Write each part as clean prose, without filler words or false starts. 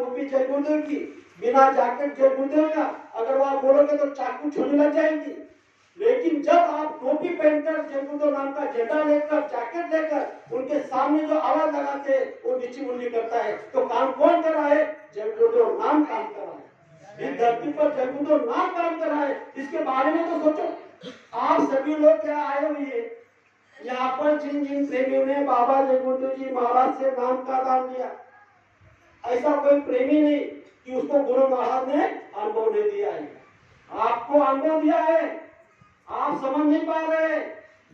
टोपी जय गुरुदेव की, बिना जैकेट जय गुरुदेव का, अगर वहां बोलोगे तो चाकू छूने लग जाएंगी। लेकिन जब आप टोपी पहनकर जय गुरुदेव नाम का झंडा लेकर जैकेट लेकर उनके सामने जो आवाज लगाते वो नीची मुन्नी करता है, तो काम कौन कर रहा है? जय गुरुदेव नाम काम कर रहा है। इस धरती पर जय गुरुदेव नाम काम कर रहा है, इसके बारे में तो सोचो। आप सभी लोग क्या आए हुए हैं यहाँ पर, जिन जिन प्रेमियों ने बाबा जय गुरुदेव जी महाराज से नाम का दान लिया, ऐसा कोई प्रेमी नहीं कि उसको गुरु महाराज ने अनुभव नहीं दिया है। आपको अनुभव दिया है, आप समझ नहीं पा रहे,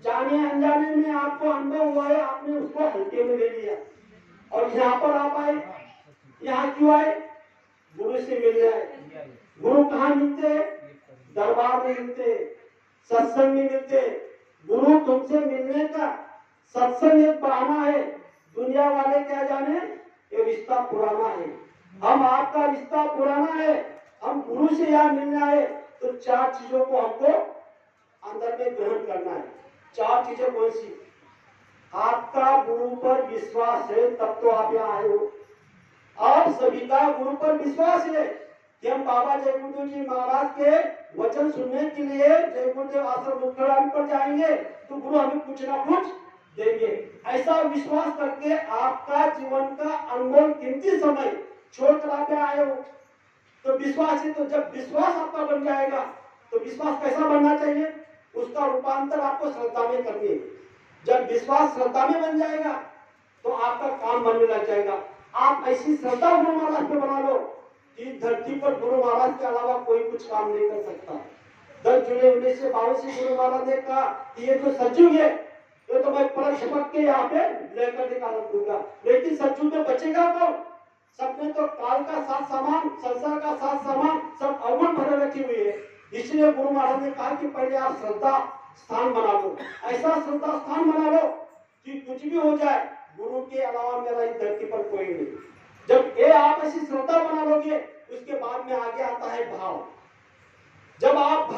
जाने अनजाने में आपको अनुभव हुआ है, आपने उसको हल्के में ले लिया और यहाँ पर आप आए। यहाँ क्यों आए? गुरु से मिलने आए। गुरु कहाँ मिलते हैं? दरबार में मिलते, सत्संग में मिलते। गुरु तुमसे मिलने का सत्संग एक बहाना है, दुनिया वाले क्या जाने ये रिश्ता पुराना है। हम आपका रिश्ता पुराना है, हम गुरु से यहाँ मिलने आए, तो चार चीजों को हमको अंदर में ग्रहण करना है। चार चीजें कौन सी? आपका गुरु पर विश्वास है तब तो आप यहाँ आए हो। आप सभी का गुरु पर विश्वास है कि हम बाबा जय गुरुदेव जी महाराज के वचन सुनने के लिए जय गुरुदेव आश्रम उत्तरायण पर जाएंगे तो गुरु हमें कुछ ना कुछ देंगे। ऐसा विश्वास करके आपका जीवन का अनमोल कीमती समय छोड़कर आप आए हो, तो विश्वास है। तो जब विश्वास आपका बन जाएगा तो विश्वास कैसा बनना चाहिए? उसका रूपांतर आपको श्रद्धा में करनी है। जब विश्वास श्रद्धा में बन जाएगा तो आपका काम बनने लग जाएगा। आप ऐसी श्रद्धा गुरु महाराज पे बना लो कि धरती पर गुरु महाराज के अलावा कोई कुछ काम नहीं कर सकता। 10 जुलाई 1952 से गुरु महाराज ने कहा कि ये जो सत्युग है ये तो मैं पलक झपक के यहाँ पे लेकर निकाल दूंगा, लेकिन सत्युग में बचेगा कौन? सबने तो काल का साथ सामान, संसार का साथ सामान सब अवगुण भरे रखी हुई है। इसलिए गुरु महाराज ने कहा कि पहले आप श्रद्धा स्थान बना लो, ऐसा श्रद्धा स्थान बना लो कि कुछ भी हो जाए गुरु के अलावा मेरा इस धरती पर कोई नहीं। जब ये आप ऐसी श्रद्धा बना लोगे उसके बाद में आगे आता है भाव। जब आप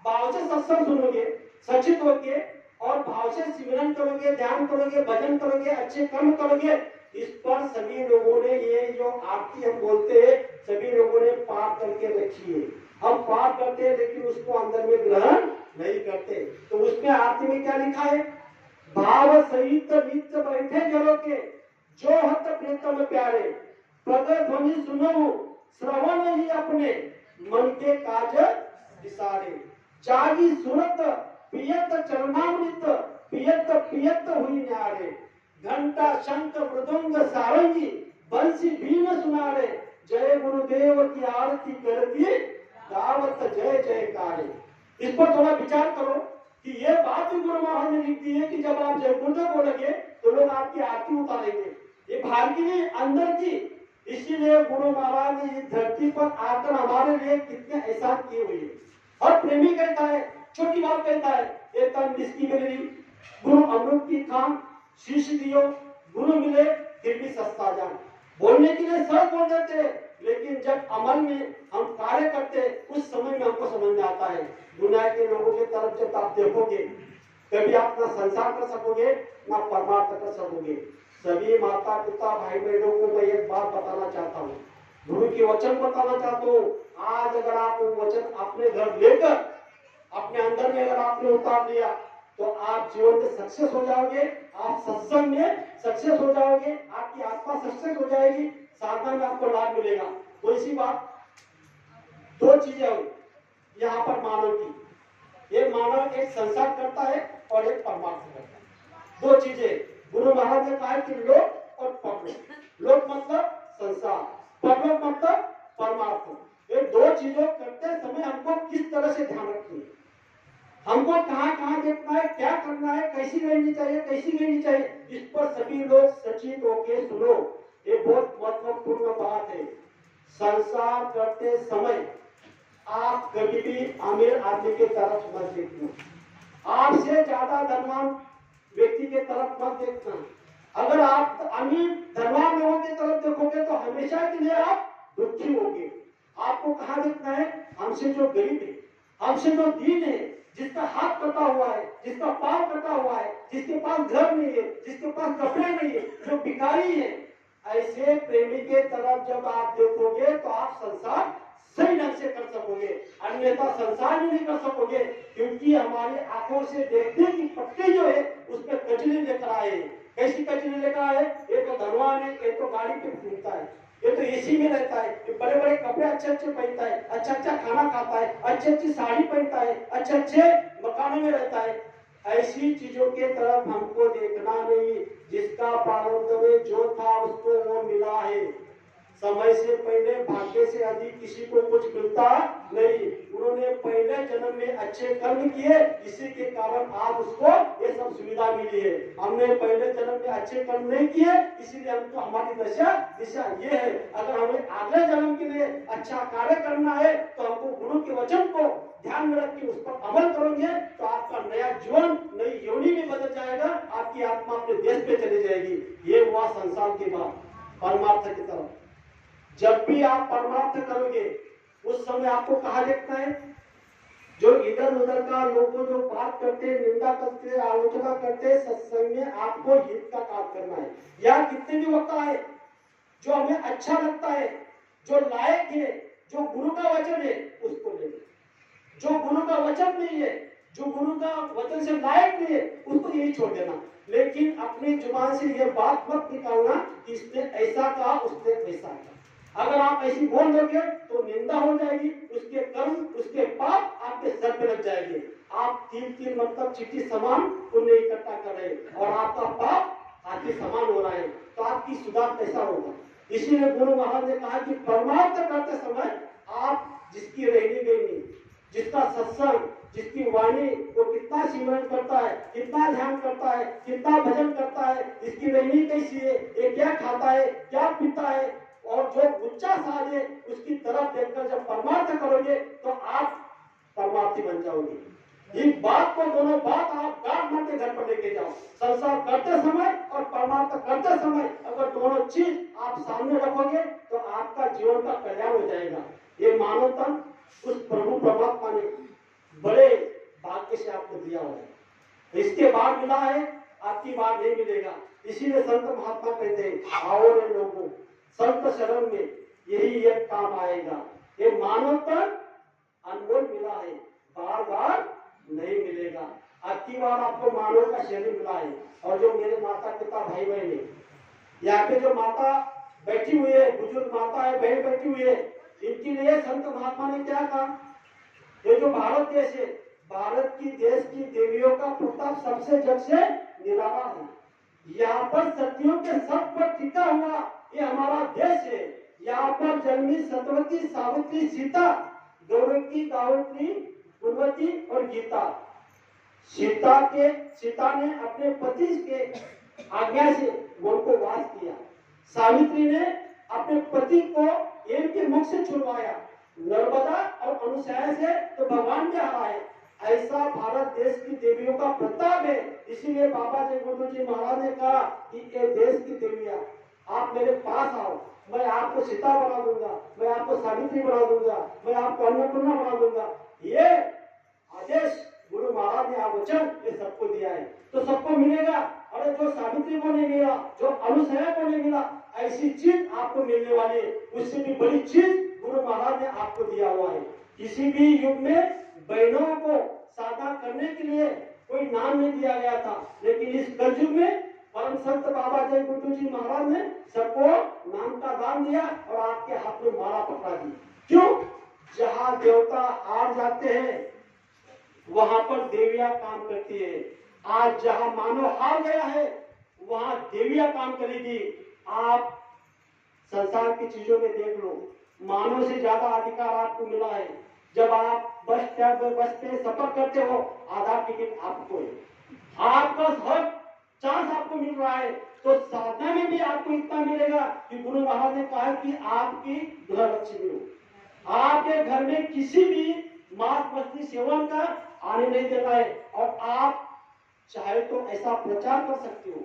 भाव से सत्संग सुनोगे, सचित होगे और भाव से सिमरन करोगे, ध्यान करोगे, भजन करोगे, अच्छे कर्म करोगे, इस पर सभी लोगों ने ये जो आरती हम बोलते हैं सभी लोगों ने पाठ करके रखी है। हम पाठ करते हैं लेकिन उसको अंदर में ग्रहण नहीं करते। तो उसमें आरती में क्या लिखा है? भाव सहित नित्य बैठे जरो के जो हत प्रीतम प्यारे, प्रगट ध्वनि सुनो श्रवण ही अपने मन के काज विसारे, जागी सुरत पियत चरणामृत पियत पियत हुई न्यारे, घंटा शंख मृदुंग सारंगी बंसी बीन सुनारे, जय गुरुदेव की आरती करती दावत जय जयकारे। इस पर थोड़ा विचार करो कि ये बात भी गुरु महाराज ने लिख दी है कि जब आप जय गुरुदेव बोलेंगे तो लोग आपकी आरती उतारेंगे। ये बाहर की नहीं, अंदर की। इसीलिए गुरु महाराज ने इस धरती पर आकर हमारे लिए कितने एहसान किए हुए हैं। और प्रेमी कहता है, छोटी बात कहता है, एक तन जिसकी मिली गुरु अमृत की खान शीश दियो, गुरु मिले फिर भी सस्ता जान। बोलने के लिए सब बोल देते हैं लेकिन जब अमल में हम कार्य करते उस समय में हमको समझ में आता है। दुनिया के लोगों की तरफ जब आप देखोगे कभी आप ना संसार कर सकोगे ना परमार्थ कर सकोगे। सभी माता पिता भाई बहनों को मैं एक बात बताना चाहता हूँ, गुरु के वचन बताना चाहता हूँ। आज अगर आप वो वचन अपने घर लेकर अपने अंदर में अगर आपने उतार लिया तो आप जीवन में सक्सेस हो जाओगे, आप सत्संग में सक्सेस हो जाओगे, आपकी आत्मा सक्सेस हो जाएगी, साधना में आपको लाभ मिलेगा। तो इसी बात दो चीजें हुई यहाँ पर मानव की, एक मानव एक संसार करता है और एक परमार्थ करता है। दो चीजें गुरु महाराज ने कहा कि लोक और परलोक। लोक मतलब संसार, परलोक मतलब परमार्थ। ये दो चीजों करते समय हमको किस तरह से ध्यान रखनी है, हमको कहाँ कहाँ देखना है, क्या करना है, कैसी रहनी चाहिए, कैसी रहनी चाहिए, इस पर सभी लोग सचेत होके सुनो। ये बहुत महत्वपूर्ण बात है। संसार करते समय आप कभी भी अमीर आदमी के तरफ मत देखना, आपसे ज्यादा धनवान व्यक्ति के तरफ मत देखना। अगर आप अमीर धनवान लोगों की तरफ देखोगे तो हमेशा के लिए आप दुखी होगे। आपको कहाँ देखना है? हमसे जो गरीब है, हमसे जो दीन है, जिसका हाथ कटा हुआ है, जिसका पांव कटा हुआ है, जिसके पास घर नहीं है, जिसके पास कपड़े नहीं है, जो भिखारी है, ऐसे प्रेमी के तरफ जब आप देखोगे तो आप संसार सही ढंग से कर सकोगे, अन्यथा संसार भी नहीं कर सकोगे, क्योंकि हमारी आंखों से देखने की पट्टी जो है उसमें कचरी लेकर आए। कैसी कचरी लेकर आए? ये तो धनवान है, ये तो गाड़ी पे घूमता है, ये तो एसी में रहता है, ये बड़े बड़े कपड़े अच्छे अच्छे पहनता है, अच्छा अच्छा खाना खाता है, अच्छी अच्छी साड़ी पहनता है, अच्छे अच्छे मकानों में रहता है। ऐसी चीजों के तरफ हमको देखना नहीं। जिसका प्रारब्ध में जो था उसको वो मिला है। समय से पहले भाग्य से अधिक किसी को कुछ मिलता नहीं। उन्होंने पहले जन्म में अच्छे कर्म किए, इसी के कारण आज उसको ये सब सुविधा मिली है। हमने पहले जन्म में अच्छे कर्म नहीं किए, इसीलिए हमको हमारी दिशा ये है। अगर हमें अगले जन्म के लिए अच्छा कार्य करना है तो हमको गुरु के वचन को ध्यान में रख के उस पर अमल करेंगे तो आपका नया जीवन नई योनि में बदल जाएगा, आपकी आत्मा अपने देश पे चली जाएगी। ये हुआ संसार के बाद परमार्थ की तरफ। जब भी आप परमार्थ करोगे उस समय आपको कहा देखता है, जो इधर उधर का लोगों जो बात करते, निंदा करते, आलोचना करते, सत्संग में आपको हित का काम करना है। या कितने भी वक्त आए जो हमें अच्छा लगता है, जो लायक है, जो गुरु का वचन है उसको ले लो। जो गुरु का वचन नहीं है, जो गुरु का वचन से लायक नहीं है, उसको यही छोड़ देना। लेकिन अपनी जुबान से ये बात मत निकालना कि इसने ऐसा कहा, उसने वैसा कहा। अगर आप ऐसी बोल दोगे तो निंदा हो जाएगी, उसके कर्म उसके पाप आपके सर पे लग जाएंगे। आप तीन मतलब चिट्ठी समान पुण्य इकट्ठा कर रहे हैं और आपका पाप आपके समान हो रहा है, तो आपकी सुधार कैसा होगा? इसीलिए गुरु महाराज ने कहा कि परमार्थ करते समय आप जिसकी रहनी गई, जिसका सत्संग, जिसकी वाणी वो कितना सिमरन करता है, कितना ध्यान करता है, कितना भजन करता है, इसकी रहनी कैसी है, ये क्या खाता है, क्या पीता है, और जो उच्चा साध है उसकी तरफ देखकर जब परमार्थ करोगे तो आप परमार्थी बन जाओगे। इस बात को, दोनों बात आप गांठ मार के घर पर लेके जाओ। संसार करते समय और परमार्थ करते समय अगर दोनों चीज आप सामने रखोगे तो आपका जीवन का कल्याण हो जाएगा। ये मानव तन उस प्रभु परमात्मा ने बड़े भाग्य से आपको दिया हुआ है। इसके बाद मिला है, आपकी बात नहीं मिलेगा। इसीलिए संत महात्मा कहते हैं, आओ रे लोगों संत शरण में यही एक काम आएगा। ये मानव तन अनमोल मिला है, बार बार नहीं मिलेगा। अगली बार आपको मानव का शरीर मिला है। और जो मेरे माता पिता भाई बहन है, यहाँ पे जो माता बैठी हुई है, बुजुर्ग माता है, बहन बैठी हुई है, इनके लिए संत महात्मा ने क्या कहा? ये जो भारत देश है, भारत की देश की देवियों का प्रताप सबसे जग से निराला है। यहाँ पर सतियों के सब पर टिका हुआ ये हमारा देश है। यहाँ पर जन्मी सतवती, सावित्री, सीता, गौरवती, गायत्री, गुणवती और गीता। सीता ने अपने पति के आज्ञा से वन को वास किया। सावित्री ने अपने पति को एक के मुख से छुड़वाया। नर्मदा और अनुसया से तो भगवान के हराए। ऐसा भारत देश की देवियों का प्रताप है। इसीलिए बाबा जगबंधु जी महाराज ने कहा कि ये देश की देवियां आप मेरे पास आओ, मैं आपको सीता बना दूंगा, मैं आपको सावित्री बना दूंगा, मैं आपको अन्नपूर्णा बना दूंगा। ये आदेश गुरु महाराज ने वचन ये सबको दिया है, तो सबको मिलेगा। अरे जो सावित्री को नहीं मिला, जो अनुसया को नहीं मिला, ऐसी चीज आपको मिलने वाली है। उससे भी बड़ी चीज गुरु महाराज ने आपको दिया हुआ है। किसी भी युग में बहनों को साधना करने के लिए कोई नाम नहीं दिया गया था, लेकिन इस कलयुग में परम संत बाबा जगबंधु जी महाराज ने सबको नाम का दान दिया और आपके हाथ में माला पकड़ा दी। क्यों? जहां देवता हार जाते हैं वहां पर देवियां काम करती है। आज जहां मानव हार गया है वहां देवियां काम करेगी। आप संसार की चीजों में देख लो, मानव से ज्यादा अधिकार आपको मिला है। जब आप बस पे सफर करते हो, आधा टिकट आपको है, आपका हर चांस आपको मिल रहा है, तो साधना में भी आपको इतना मिलेगा कि गुरु महाराज ने कहा कि आपकी घर लक्ष्मी हो। आपके घर में किसी भी मांस मछली सेवन का आने नहीं देना है। और आप चाहे तो ऐसा प्रचार कर सकते हो,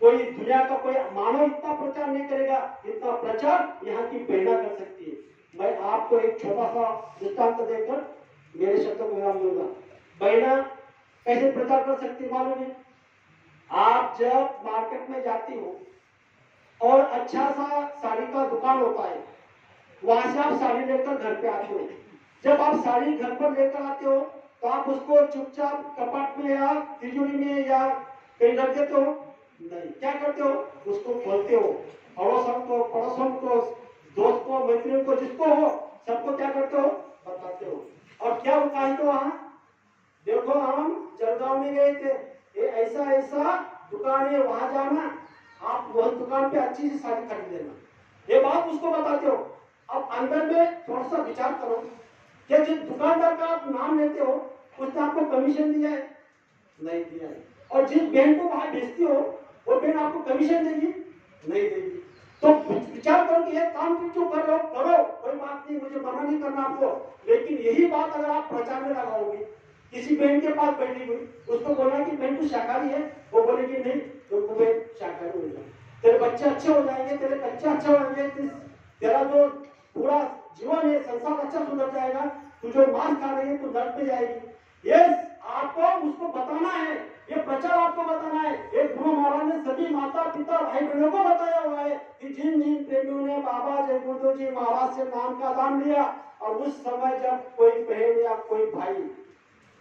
कोई दुनिया का कोई मानव इतना प्रचार नहीं करेगा इतना प्रचार यहाँ की प्रेरणा कर सकती है। मैं आपको एक छोटा सा दृष्टांत देकर मेरे शब्दों को विराम दूंगा। बहना कैसे प्रचार कर सकती मालूम है? आप जब मार्केट में जाती हो और अच्छा सा साड़ी का दुकान होता है, वहां से आप साड़ी लेकर घर पे आते हो। जब आप साड़ी घर पर लेकर आते हो तो आप उसको चुपचाप कपाट में या तिजोरी में या कहीं रख देते हो? नहीं, क्या करते हो? उसको खोलते हो, पड़ोसन को, दोस्त को, मित्रों को, जिसको हो सबको क्या करते हो? बताते हो। और क्या होता है? तो वहां देखो, हम जलगांव में गए थे, ये ऐसा ऐसा दुकान है, वहां जाना, आप वह दुकान पे अच्छी सी साड़ी खरीद लेना, ये बात उसको बताते हो। अब अंदर में थोड़ा सा विचार करो, क्या जिस दुकानदार का आप नाम लेते हो उसने आपको कमीशन दिया है? नहीं दिया है। और जिस बहन को वहां भेजती हो वो बहन आपको कमीशन देगी? नहीं देगी। तो विचार करो कि ये काम तुम क्यों कर रहे हो, करो, कोई बात नहीं, मुझे मना नहीं करना आपको, लेकिन यही बात अगर आप प्रचार में लगाओगे, किसी बहन के पास बैठी हुई, उसको बोलना कि बहन तू शाकाहारी है, वो बोलेगी नहीं, तो तुम्हें शाकाहारी हो जाए, तेरे बच्चे अच्छे हो जाएंगे, तेरे बच्चे अच्छे हो जाएंगे, तेरा जो पूरा जीवन है, संसार अच्छा सुधर जाएगा, तू जो मांस खा रही है तू नर्क में जाएगी। ये आपको उसको बताना है, ये प्रचार आपको बताना है। एक गुरु महाराज ने सभी माता पिता भाई बहनों को बताया हुआ है कि जिन जिन प्रेमियों ने बाबा जय गुरुदेव जी महाराज से नाम का दान लिया, और उस समय जब कोई बहन या कोई भाई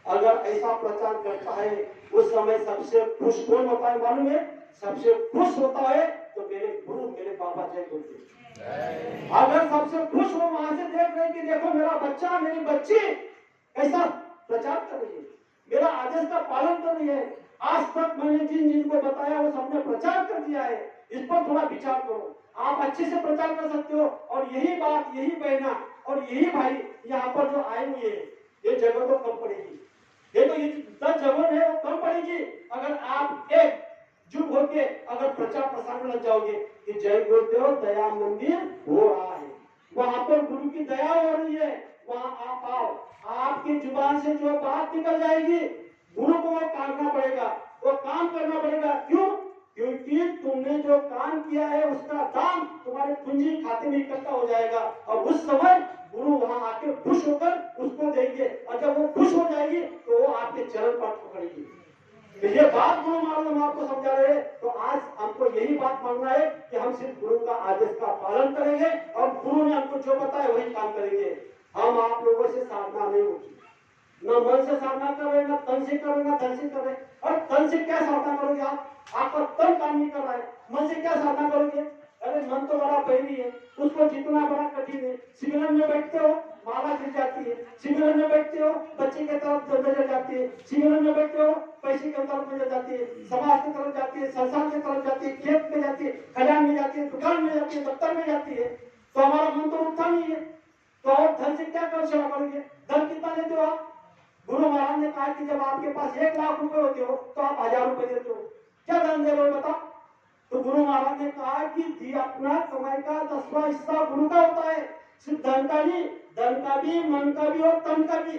अगर ऐसा प्रचार करता है, उस समय सबसे खुश कौन होता है मालूम है? सबसे खुश होता है तो मेरे गुरु, मेरे बाबा जय गुरुदेव। अगर सबसे खुश हो वहां से देख रहे कि देखो मेरा बच्चा, मेरी बच्ची ऐसा प्रचार कर रही है, मेरा आदेश का पालन कर रही है, आज तक मैंने जिन जिनको बताया वो सबने प्रचार कर दिया है, इस पर थोड़ा विचार करो। आप अच्छे से प्रचार कर सकते हो। और यही बात, यही बहना और यही भाई यहाँ पर जो आए हुए हैं, ये जगह तो कम पड़ेगी, देखो ये 10 जगह है वो कम पड़ेगी अगर आप एक जुट होके अगर प्रचार प्रसार में लग जाओगे कि जय गुरुदेव दया मंदिर हो रहा है, वहां पर गुरु की दया हो रही है, वहां आप आओ, आपकी जुबान से जो बात निकल जाएगी गुरु को वो काटना पड़ेगा, वो काम करना पड़ेगा। क्यों? क्योंकि तुमने जो काम किया है उसका दाम तुम्हारे पूंजी खाते में इकट्ठा हो जाएगा, और उस समय गुरु वहां आके खुश होकर उसको देंगे, और जब वो खुश हो जाएगी तो वो आपके चरण पर पकड़ेगी। तो ये बात गुरु महाराज हम आपको समझा रहे हैं। तो आज हमको यही बात मानना है कि हम सिर्फ गुरु का आदेश का पालन करेंगे, और गुरु ने हमको जो बताया वही काम करेंगे। हम आप लोगों से साधना नहीं होगी, न मन से साधना कर रहे, न तन से कर रहे, न धन से कर रहे। और तन से क्या साधना करोगे आप? आपका तन काम नहीं कर रहा है, मन से क्या साधना करोगे? अरे मन तो बड़ा पैरी है, उसको जितना बड़ा कठिन है। सिमरन में बैठते हो माला गिर जाती है, सिमरन में बैठते हो बच्चे के तरफ नजर जाती है, सिमरन में बैठते हो पैसे के तरफ नजर जाती है, समाज की तरफ जाती है, संसार की तरफ जाती है, खेत में जाती है, खदान में जाती है, दुकान में जाती है, दफ्तर में जाती है। तो हमारा मन तो उठता नहीं है, तो और धन से क्या कर सेवा करोगे? धन कितना देते हो आप? गुरु महाराज ने कहा कि जब आपके पास 1 लाख रुपए होते हो तो आप 1000 रुपए देते हो, क्या धन दे रहे हो बताओ? तो गुरु महाराज ने कहा कि अपना कमाई का 10वां हिस्सा गुरु का होता है, सिर्फ धन का नहीं, धन का भी, मन का भी और तन का भी।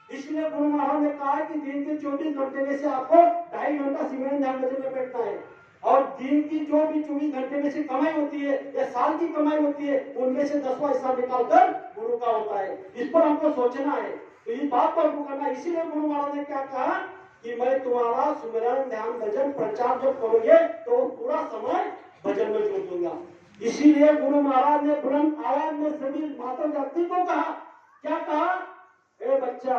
इसलिए गुरु महाराज ने कहा कि दिन के 24 घंटे में से आपको 2.5 घंटा सिमरन ध्यान भजन में बैठना है, और दिन की जो भी 24 घंटे में से कमाई होती है या साल की कमाई होती है उनमें से 10वां हिस्सा निकालकर गुरु का होता है। इस पर हमको सोचना है, तो इस बात को हमको करना है। इसीलिए गुरु महाराज ने क्या कहा कि मैं तुम्हारा सुमिरन ध्यान भजन प्रचार जब करोगे तो पूरा समय भजन में जोड़ दूंगा। इसीलिए गुरु महाराज ने बुलंद आवाज में सभी माता जाति को कहा, क्या कहा? ए बच्चा,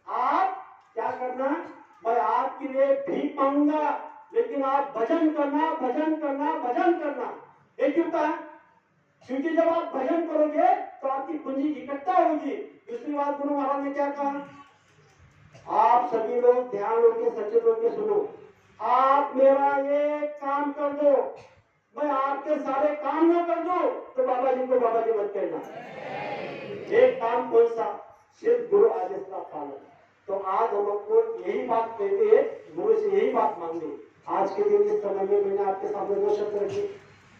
आप क्या करना, मैं आपके लिए भीख मांगूंगा, लेकिन आप भजन करना, भजन करना, भजन करना। ये क्यों कहा? क्योंकि जब आप भजन करोगे तो आपकी पूंजी इकट्ठा होगी। दूसरी बात गुरु महाराज ने क्या कहा? आप सभी लोग ध्यान होकर सचेत होकर सुनो, आप मेरा ये काम कर दो, मैं आपके सारे काम न कर दूं तो बाबा जी को बाबा जी मत कहना। एक काम कौन सा? सिर्फ गुरु आदेश का पालन। तो आज हम आपको यही बात कहते हैं, गुरु से यही बात मांगे। आज के दिन इस समय में मैंने आपके सामने 2 शब्द रखे,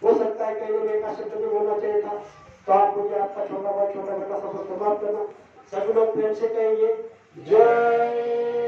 हो सकता है कहीं में 1 शब्द भी बोलना चाहिए था, तो आप मुझे आपका छोटा भाई छोटा बेटा सब समाप्त करना। सभी लोग प्रेम से कहेंगे जय